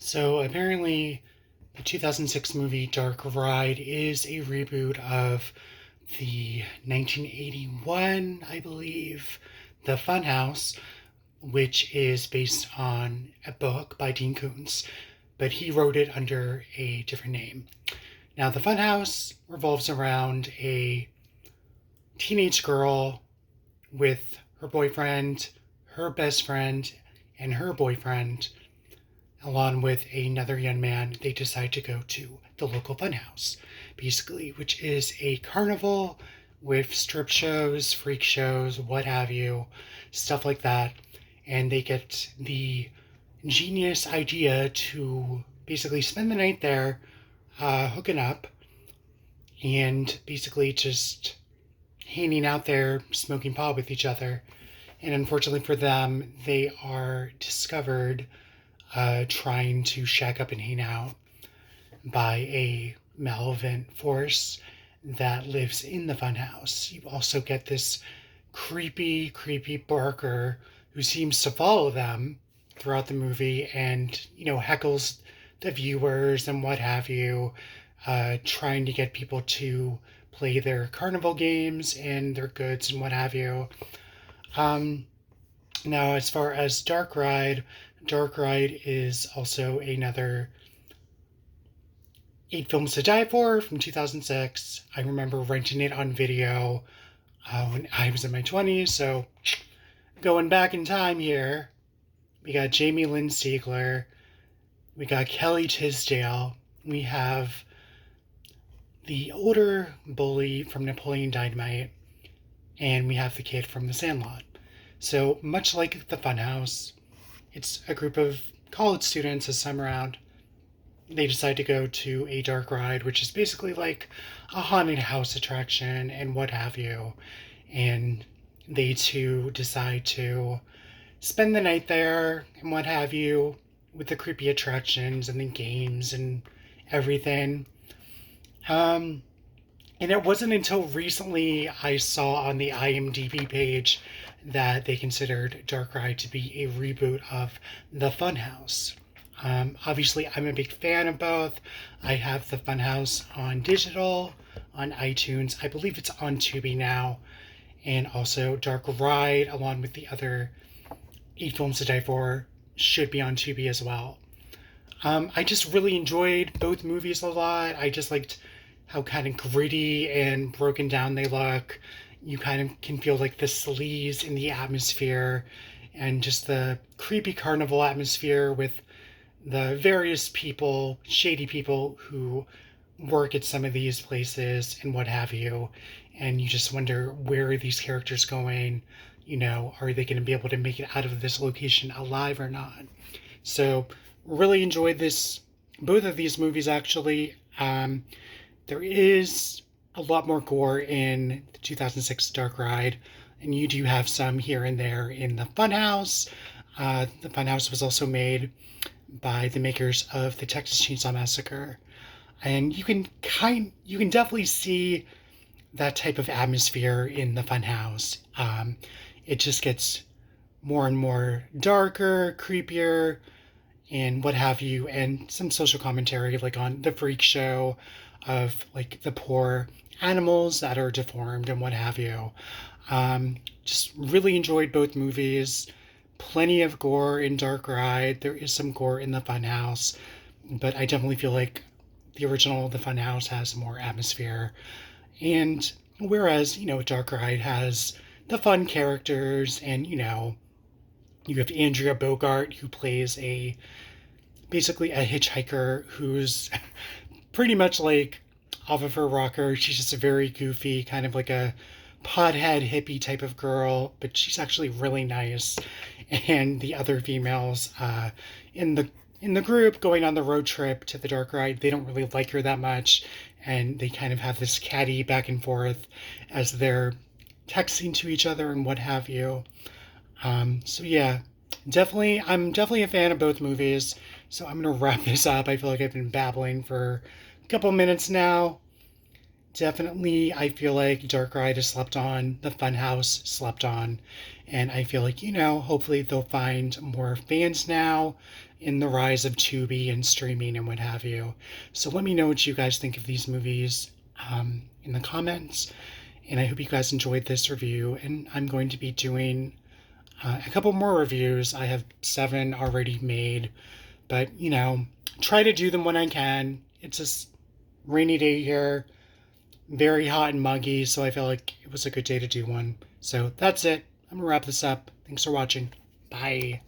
So apparently, the 2006 movie Dark Ride is a reboot of the 1981, I believe, The Funhouse, which is based on a book by Dean Koontz, but he wrote it under a different name. Now, The Funhouse revolves around a teenage girl with her boyfriend, her best friend, and her boyfriend along with another young man. They decide to go to the local funhouse, basically, which is a carnival with strip shows, freak shows, what have you, stuff like that. And they get the genius idea to basically spend the night there, hooking up, and basically just hanging out there, smoking pot with each other. And unfortunately for them, they are discovered trying to shack up and hang out by a malevolent force that lives in the funhouse. You also get this creepy barker who seems to follow them throughout the movie and, heckles the viewers and what have you, trying to get people to play their carnival games and their goods and what have you. Um, Now, as far as Dark Ride is also another Eight Films to Die For from 2006. I remember renting it on video when I was in my 20s. So, going back in time here, we got Jamie Lynn Sigler, we got Kelly Tisdale, we have the older bully from Napoleon Dynamite, and we have the kid from The Sandlot. So, much like the Funhouse, it's a group of college students this time around. They decide to go to a dark ride, which is basically like a haunted house attraction and what have you. And they too decide to spend the night there and what have you with the creepy attractions and the games and everything. Um, and it wasn't until recently I saw on the IMDb page that they considered Dark Ride to be a reboot of The Funhouse. Obviously, I'm a big fan of both. I have The Funhouse on digital, on iTunes. I believe it's on Tubi now. And also Dark Ride, along with the other Eight Films to Die For, should be on Tubi as well. I just really enjoyed both movies a lot. I just liked how kind of gritty and broken down they look. You kind of can feel like the sleaze in the atmosphere and just the creepy carnival atmosphere with the various people, shady people who work at some of these places and what have you. And you just wonder, where are these characters going? Are they going to be able to make it out of this location alive or not? So, really enjoyed both of these movies actually. There is a lot more gore in the 2006 Dark Ride, and you do have some here and there in the Funhouse. The Funhouse was also made by the makers of the Texas Chainsaw Massacre, and you can definitely see that type of atmosphere in the Funhouse. It just gets more and more darker, creepier, and what have you, and some social commentary like on the freak show of like the poor animals that are deformed and what have you. Just really enjoyed both movies. Plenty of gore in Dark Ride. There is some gore in the Funhouse, but I definitely feel like the original The Funhouse has more atmosphere. And whereas, Dark Ride has the fun characters and, you have Andrea Bogart who plays basically a hitchhiker who's pretty much like off of her rocker. She's just a very goofy, kind of like a pothead hippie type of girl, but she's actually really nice. And the other females in the group going on the road trip to the dark ride, they don't really like her that much, and they kind of have this catty back and forth as they're texting to each other and what have you. So yeah, I'm definitely a fan of both movies. So I'm gonna wrap this up. I feel like I've been babbling for a couple minutes now. Definitely, I feel like Dark Ride is slept on, the Funhouse slept on, and I feel like, hopefully they'll find more fans now in the rise of Tubi and streaming and what have you. So let me know what you guys think of these movies in the comments, and I hope you guys enjoyed this review. And I'm going to be doing a couple more reviews. I have 7 already made, but try to do them when I can. It's just rainy day here, very hot and muggy, so I felt like it was a good day to do one. So that's it. I'm gonna wrap this up. Thanks for watching. Bye.